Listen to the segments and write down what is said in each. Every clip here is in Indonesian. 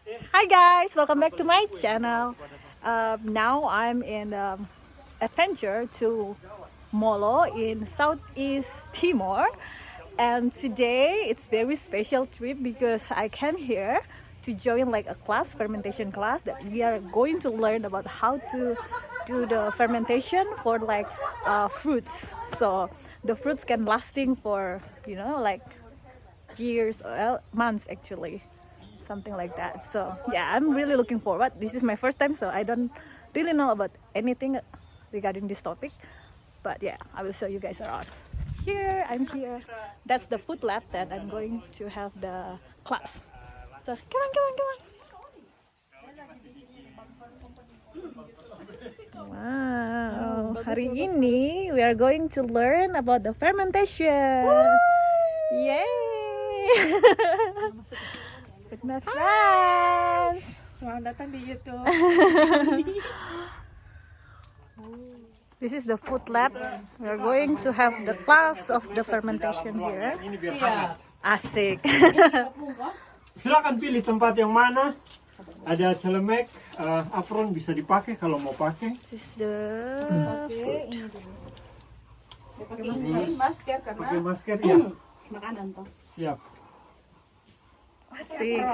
Hi guys, welcome back to my channel. Now I'm in adventure to Molo in Southeast Timor, and today it's very special trip because I came here to join like a class, fermentation class, that we are going to learn about how to do the fermentation for like fruits. So the fruits can lasting for like years or months actually, something like that. So yeah, I'm really looking forward. This is my first time, so I don't really know about anything regarding this topic, but yeah, I will show you guys around. I'm here. That's the food lab that I'm going to have the class. So come on. Wow, hari ini we are going to learn about the fermentation. Yay! With my friends. Selamat datang di YouTube. This is the food lab. We are going to have the class of the fermentation here. Ini biar hangat. Asik. Silakan pilih tempat yang mana. Ada celemek, apron bisa dipakai kalau mau pakai. This is the Pakai masker karena Pakai masker ya. makanan toh. Siap. asik.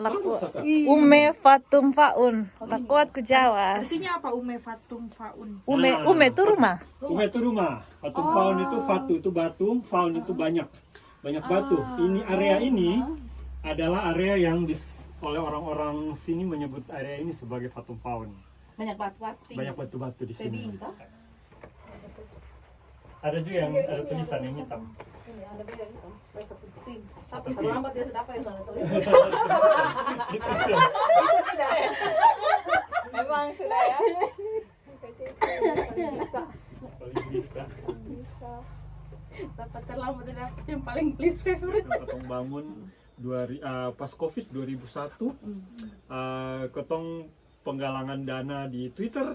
Laku. Ume fatum faun. Lakuat ku Jawas. Artinya apa ume fatum faun? Ume itu rumah. Ume itu rumah. Fatum faun itu fatu itu batu, faun itu banyak batu. Ini area ini adalah area yang oleh orang-orang sini menyebut area ini sebagai fatum faun. Banyak batu-batu. Banyak batu-batu di sini. Tebing toh. Ada juga yang ada tulisan yang hitam. Ada beda gitu. Tapi terlambat dia sudah apa yang salah tulis. Itu sih. Memang sudah ya. Paling bisa. Sampai terlambat dia yang paling least favorite. Ketong bangun pas Covid 2001, ketong penggalangan dana di Twitter.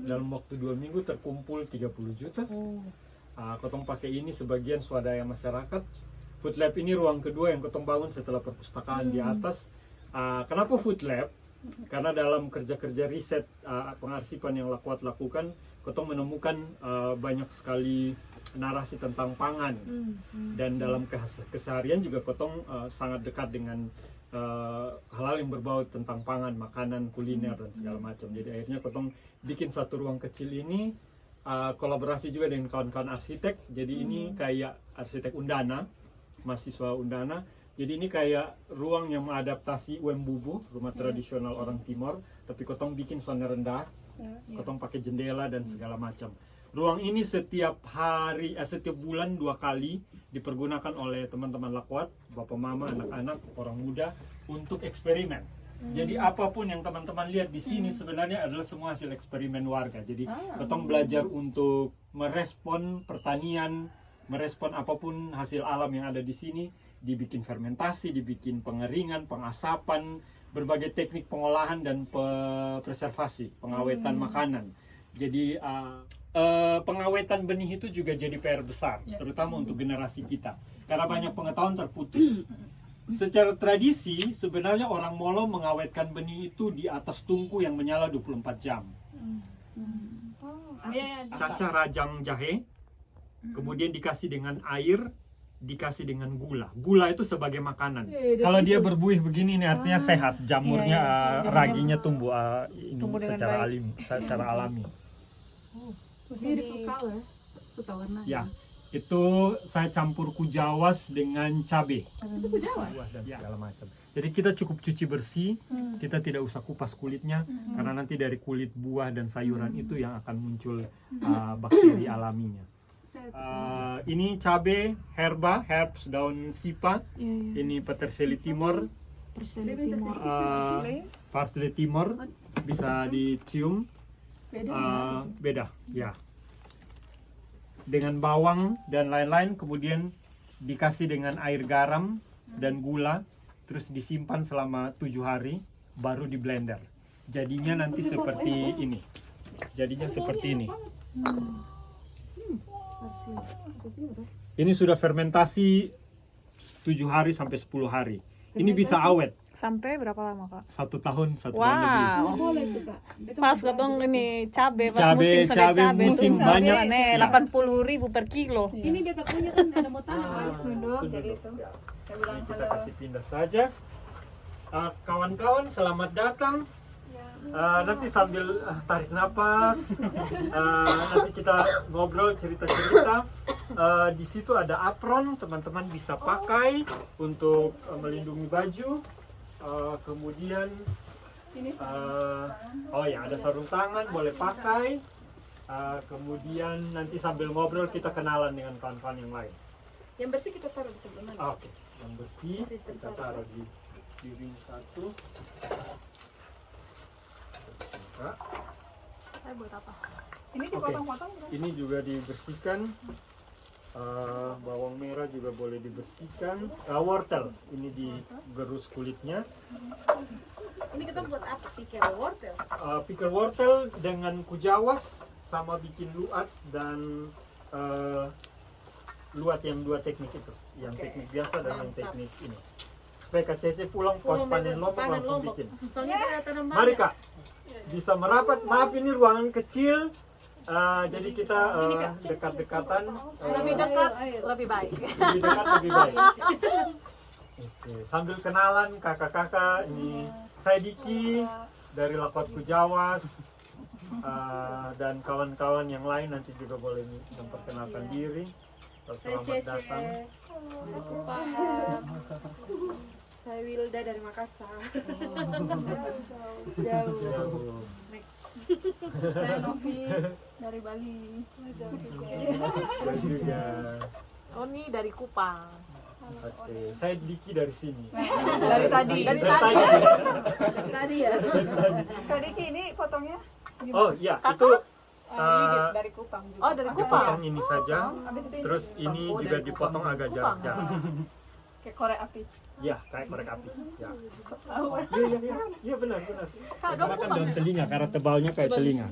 Dalam waktu 2 minggu terkumpul 30 juta. Ketong pakai ini sebagian swadaya masyarakat. Food Lab ini ruang kedua yang ketong bangun setelah perpustakaan di atas. Kenapa Food Lab? Karena dalam kerja-kerja riset pengarsipan yang Lakuat lakukan, ketong menemukan banyak sekali narasi tentang pangan. Dan dalam keseharian juga ketong sangat dekat dengan hal-hal yang berbau tentang pangan, makanan, kuliner dan segala macam. Jadi akhirnya ketong bikin satu ruang kecil ini, kolaborasi juga dengan kawan-kawan arsitek. Jadi ini kayak arsitek Undana, mahasiswa Undana. Jadi ini kayak ruang yang mengadaptasi Wembubu, rumah tradisional orang Timor, tapi ketong bikin zona rendah, ketong pakai jendela dan segala macam. Ruang ini setiap bulan 2 kali dipergunakan oleh teman-teman Lakuat, bapak mama, anak-anak, orang muda untuk eksperimen. Jadi apapun yang teman-teman lihat di sini sebenarnya adalah semua hasil eksperimen warga. Jadi ketong belajar untuk merespon pertanian, merespon apapun hasil alam yang ada di sini, dibikin fermentasi, dibikin pengeringan, pengasapan, berbagai teknik pengolahan dan preservasi, pengawetan makanan. Jadi pengawetan benih itu juga jadi PR besar, terutama untuk generasi kita. Karena banyak pengetahuan terputus. Secara tradisi, sebenarnya orang Molo mengawetkan benih itu di atas tungku yang menyala 24 jam. Caca rajang jahe, kemudian dikasih dengan air, dikasih dengan gula. Gula itu sebagai makanan. Kalau dia berbuih begini ini artinya sehat, jamurnya, raginya tumbuh ini secara alami. Beautiful color. Suka warna. Ya, itu saya campur kujawas dengan cabai. Buah Dan segala macam. Jadi kita cukup cuci bersih, kita tidak usah kupas kulitnya, karena nanti dari kulit buah dan sayuran itu yang akan muncul bakteri alaminya. Ini cabai herbs daun sipa. Ini peterseli timor, parsley timor, bisa dicium. Beda ya, dengan bawang dan lain-lain, kemudian dikasih dengan air garam dan gula, terus disimpan selama 7 hari, baru di blender. Jadinya nanti seperti ini. Ini sudah fermentasi 7 hari sampai 10 hari. Ini bisa awet Sampai berapa lama, Kak? 1 tahun, 1 tahun lebih. Wow. Boleh tuh Kak. Pas ketong ini cabe, pas Cabe, musim sudah cabe cabe musim tuh, banyak. nih, Ya. 80.000 per kilo. Ini beta punya kan ada mau tanam Mas. Duduk. Ya. Ini kita kasih pindah saja. Kawan-kawan, selamat datang. Nanti sambil tarik napas, nanti kita ngobrol cerita-cerita. Di situ ada apron, teman-teman bisa pakai untuk melindungi baju. Kemudian, oh ya, ada sarung tangan, boleh pakai. Kemudian nanti sambil ngobrol kita kenalan dengan kawan-kawan yang lain. Yang bersih kita taruh di sebelah mana? Oke, yang bersih kita taruh di piring satu. Saya buat apa? Ini dipotong-potong kan? Ini juga dibersihkan. Bawang merah juga boleh dibersihkan. Wortel ini digerus kulitnya. Ini kita buat apa? Pickle wortel. Pickle wortel dengan kujawas sama bikin luat dan luat yang 2 teknik itu, yang teknik biasa dan yang teknik ini. Supaya Kak Cece pulang pas panen lombok langsung bikin. Soalnya kita tanam Mari Kak, bisa merapat. Maaf ini ruangan kecil, jadi kita dekat-dekatan. Lebih dekat, lebih baik. Lebih dekat lebih baik. Oke, sambil kenalan kakak-kakak, ini saya Diki dari Lapat Kujawas, dan kawan-kawan yang lain nanti juga boleh memperkenalkan diri. Selamat datang. Saya Wilda dari Makassar. Jauh. Saya Novi dari Bali. Dan juga, Oh, ini dari Kupang. oke, saya Diki dari sini. Dari tadi. Tadi ya. Tadi ini potongnya Oh iya, itu dari Kupang juga. Oh, dari Kupang. dipotong ini saja. Terus ini juga dipotong agak jarak-jarak. Kayak korek api. Ya, kayak korek api. Ya. Iya benar. Karena kan daun telinga, karena tebalnya kayak telinga.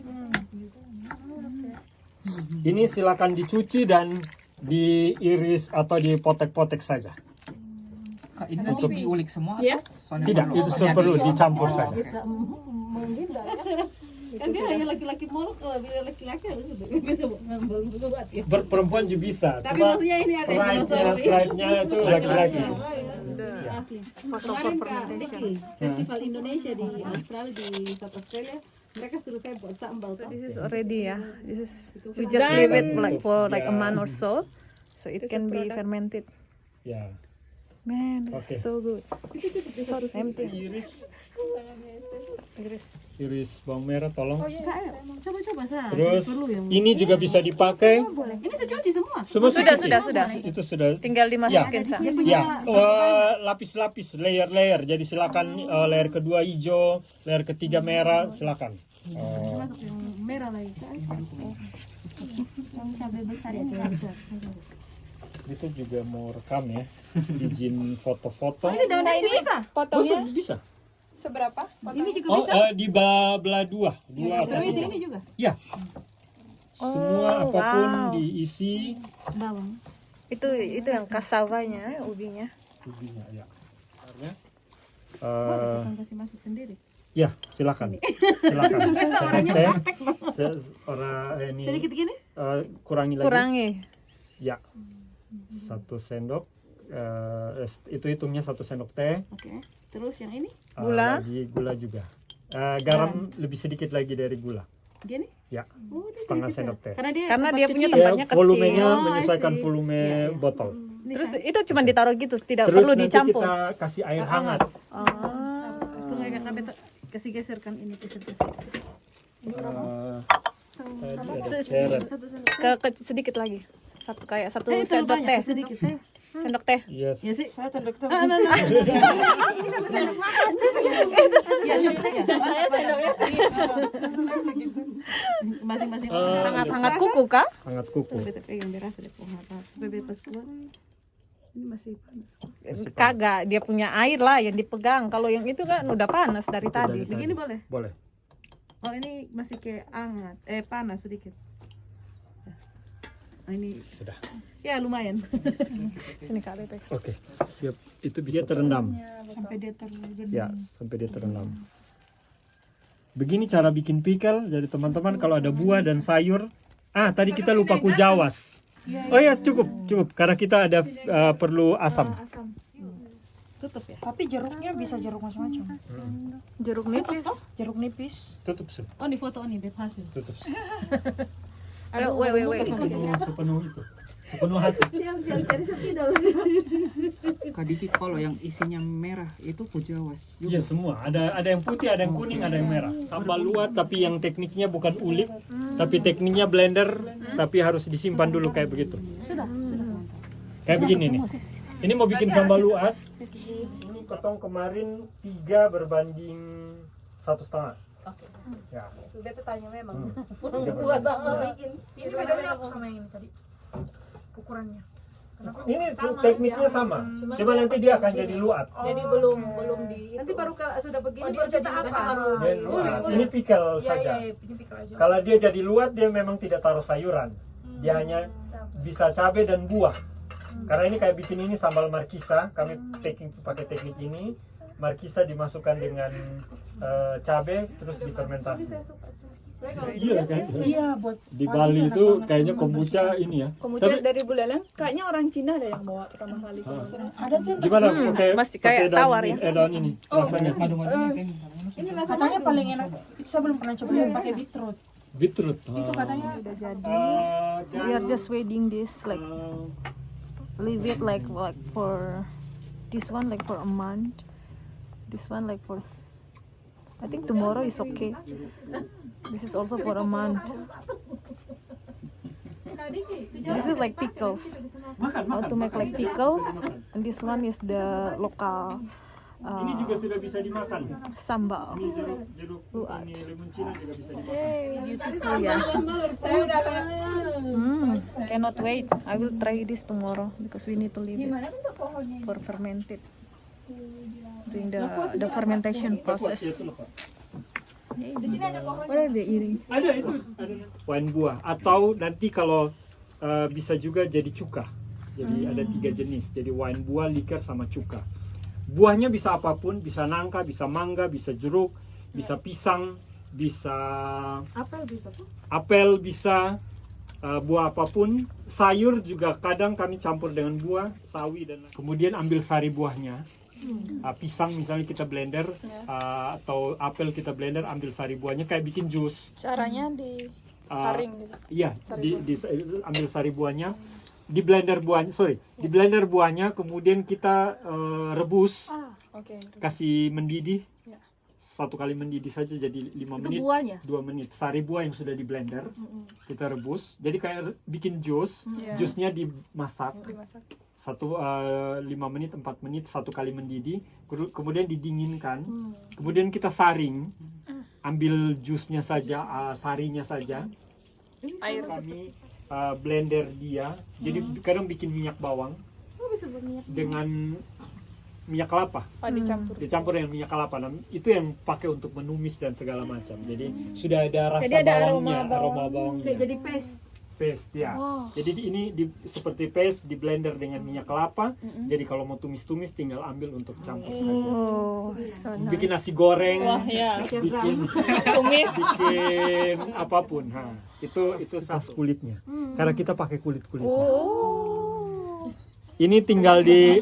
Ini silakan dicuci dan diiris atau dipotek-potek saja. Kak, ini nanti diulik semua? Iya. Soalnya Tidak, perlu. itu perlu dicampur saja. Kan dia hanya laki-laki molok, kalau bila laki-laki harus bisa buat ya. Perempuan juga bisa. Tapi Cuma maksudnya ini ada yang pride-nya itu laki-laki. Asli. Kemarin Kak Diki, Festival Indonesia di Australia, di South Australia, mereka suruh saya buat sambal. So this is already This is we just leave it for a month or so it can be fermented. Ya. Man, Oke. it's so good. So tempting. Iris bawang merah tolong. Coba-coba saya. Terus ini juga bisa dipakai. Ini saya cuci semua. Semua Sudah. Itu sudah. Tinggal dimasukin sa. Ya, lapis-lapis, layer-layer. Jadi silakan layer kedua hijau, layer ketiga merah, silakan. Masuk yang merah lagi. Yang cabai besar ya. Itu juga mau rekam ya. Izin foto-foto. Ini daun ini bisa. Potongnya Bisa. seberapa? Ini juga Oh, bisa. di belah dua atau Terus dua. ini juga. Ya. Semua apapun wow. diisi. Bawang. Itu yang kasavanya, ubinya. Ubinya, ya. Bukan kasih masuk sendiri. Ya, silakan. Sendok teh. Ini Sedikit gini. kurangi lagi. Kurangi. Ya. 1 sendok. Itu hitungnya 1 sendok teh. Oke. Terus yang ini? Gula. Lagi gula juga. Garam lebih sedikit lagi dari gula. Gini? Ya. Oh, dia Setengah sedikit sendok teh. Karena dia Dia punya kecil. tempatnya kecil. Volumenya Oh, I menyesuaikan see. volume Iya, iya. botol. Terus itu cuma ditaruh gitu, tidak Terus perlu nanti dicampur. kita kasih air hangat. Oh. Tunggu ya sampai kasih geserkan ini geser. Tadi ada Se- seret. Sedikit lagi. Satu satu Terlalu sendok banyak, teh. sedikit. Sendok teh. Yes. Ya sih. Saya tanda kutip. Ya coba saja. Saya sendoknya sedikit. Masing-masing Hangat kuku kah? Hangat kuku. Beta pegang berasa deh hangat. Supaya bebas keluar. Ini masih panas. Kagak, dia punya air lah yang dipegang. Kalau yang itu kan udah panas dari Itu tadi. dari Begini boleh? Boleh. Oh ini masih kayak hangat, panas sedikit. Ini Sudah. ya lumayan. Sini Kak Bebek. Oke, siap. Itu dia terendam. Sampai dia terendam. Ya, sampai dia terendam. Begini cara bikin pickle. Jadi teman-teman kalau ada buah dan sayur. Tadi kita lupa kujawas. Oh ya, cukup. Karena kita ada perlu asam. Tutup ya. Tapi jeruknya bisa jeruk macam-macam. Jeruk nipis. Jeruk nipis. Tutup sih. Oh, di foto nih Beb hasil. Tutup. Aduh, wait. Sepenuh hati. Kak Diki kalau yang isinya merah itu pujawas. Iya semua. Ada yang putih, ada yang kuning, ada yang merah. Sambal luat tapi yang tekniknya bukan ulik, tapi tekniknya blender, tapi harus disimpan dulu kayak begitu. Kayak begini nih. Ini mau bikin sambal luat. Ini potong kemarin 3 berbanding 1,5. Ya. Sudah tanya memang. Buat Ini bedanya apa sama yang ini tadi? Ukurannya. Ini tekniknya sama. Cuma nanti dia akan jadi luat. Jadi belum di. Nanti baru sudah begini Oh, dia jadi apa? Dia luat. Ini pickle saja. Ini pikir aja. Kalau dia jadi luat, dia memang tidak taruh sayuran. Dia hanya bisa cabai dan buah. Karena ini kayak bikin ini sambal markisa, kami pakai teknik ini. Markisa dimasukkan dengan cabai terus difermentasi. Iya kan? Iya, buat Di Bali itu kayaknya kombucha ini ya. Kombucha dari Buleleng. Kayaknya orang Cina ada yang bawa pertama kali. ada tuh. Gimana pakai masih kayak pakai tawar ya? daun ini rasanya? Ini katanya paling enak. Itu saya belum pernah coba yang pakai beetroot. Beetroot. Itu katanya Sudah jadi. We are just waiting this like leave it like for this one like for a month. This one like for I think tomorrow is okay. This is also for a month. This is like pickles. How to make like pickles. And this one is the local Ini juga sudah bisa dimakan. sambal. Ini jeruk ini lemoncino juga bisa dimakan. Hey, beautiful ya. Cannot wait. I will try this tomorrow because we need to leave it for fermented. Doing the fermentation process. What are they eating? Ada itu, ada wine buah atau nanti kalau bisa juga jadi cuka. Jadi ada 3 jenis. Jadi wine buah, liker sama cuka. Buahnya bisa apapun, bisa nangka, bisa mangga, bisa jeruk, bisa pisang, bisa apel bisa buah apapun. Sayur juga kadang kami campur dengan buah, sawi dan kemudian ambil sari buahnya. Pisang misalnya kita blender atau apel kita blender, ambil sari buahnya kayak bikin jus. Caranya di saring gitu. Iya, ambil sari buahnya, di blender buahnya, kemudian kita rebus, kasih mendidih. 1 kali mendidih saja jadi 5 menit, buahnya? 2 menit. Sari buah yang sudah di blender, kita rebus. Jadi kayak bikin jus, jusnya dimasak. 5 menit, 4 menit, 1 kali mendidih, kemudian didinginkan, kemudian kita saring, ambil jusnya saja, sarinya saja, Air. kami blender dia, jadi kadang bikin minyak bawang dengan minyak kelapa, dicampur dengan minyak kelapa, itu yang pakai untuk menumis dan segala macam, jadi sudah ada rasa aroma bawangnya. Jadi paste Ya. Jadi ini seperti paste di blender dengan minyak kelapa. Jadi kalau mau tumis-tumis tinggal ambil untuk campur saja. So Bikin nasi goreng, bikin tumis. bikin apapun. Itu saus kulitnya. Karena kita pakai kulit-kulitnya. Ini tinggal di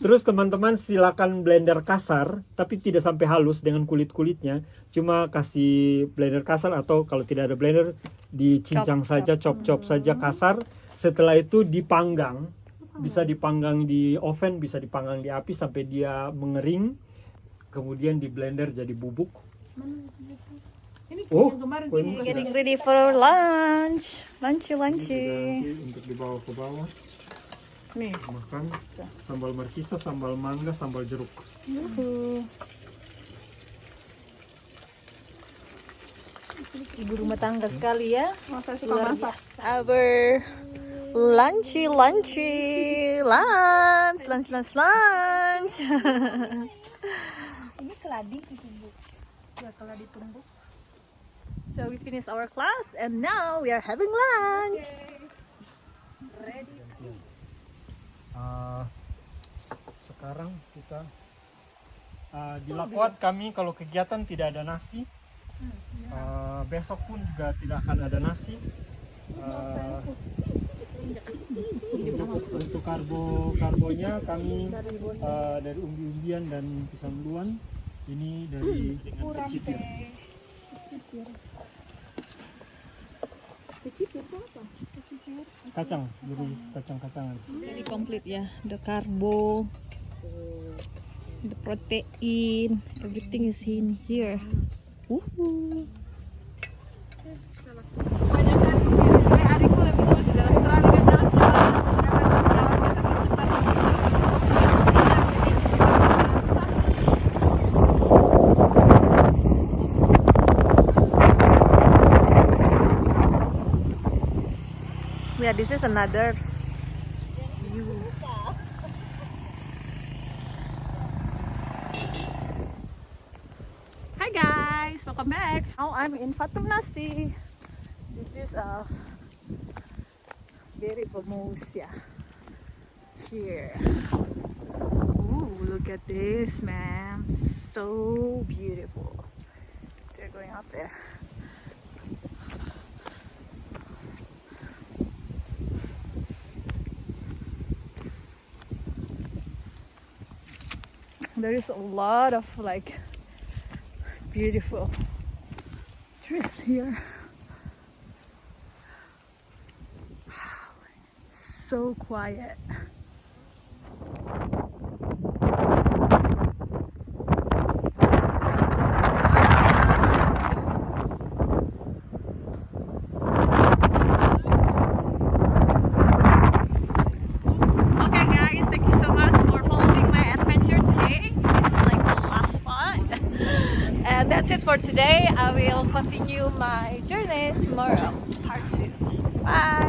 terus teman-teman silakan blender kasar tapi tidak sampai halus dengan kulit-kulitnya, cuma kasih blender kasar atau kalau tidak ada blender dicincang saja, chop saja kasar. Setelah itu dipanggang, bisa dipanggang di oven, bisa dipanggang di api sampai dia mengering, kemudian di blender jadi bubuk. Getting ready for lunch. Lunchy. Untuk dibawa ke bawah. Nih. Makan sambal markisa, sambal mangga, sambal jeruk. Ibu rumah tangga sekali ya. Luar biasa. Our lunchy. Lunch. ini keladi sih, Bu. Ya keladi tumbuk. So we finished our class and now we are having lunch. Sekarang kita di Lakwat kami kalau kegiatan tidak ada nasi. Besok pun juga tidak akan ada nasi. Untuk karbonya kami dari umbi-umbian dan pisang luan. Ini dari dengan kecipir. Kacang, dari kacang-kacangan. Very complete ya, the carbo, the protein, everything is in here. Woohoo. Yeah, this is another view. Hi guys, welcome back. Now I'm in Fatum Nasi. This is a very famous, yeah, here. Ooh, look at this, man. So beautiful. They're going up there. There is a lot of like beautiful trees here. So quiet. Okay guys, thank you so much for following my adventure today. This is like the last spot. And that's it for today. I will continue my journey tomorrow, part 2. Bye!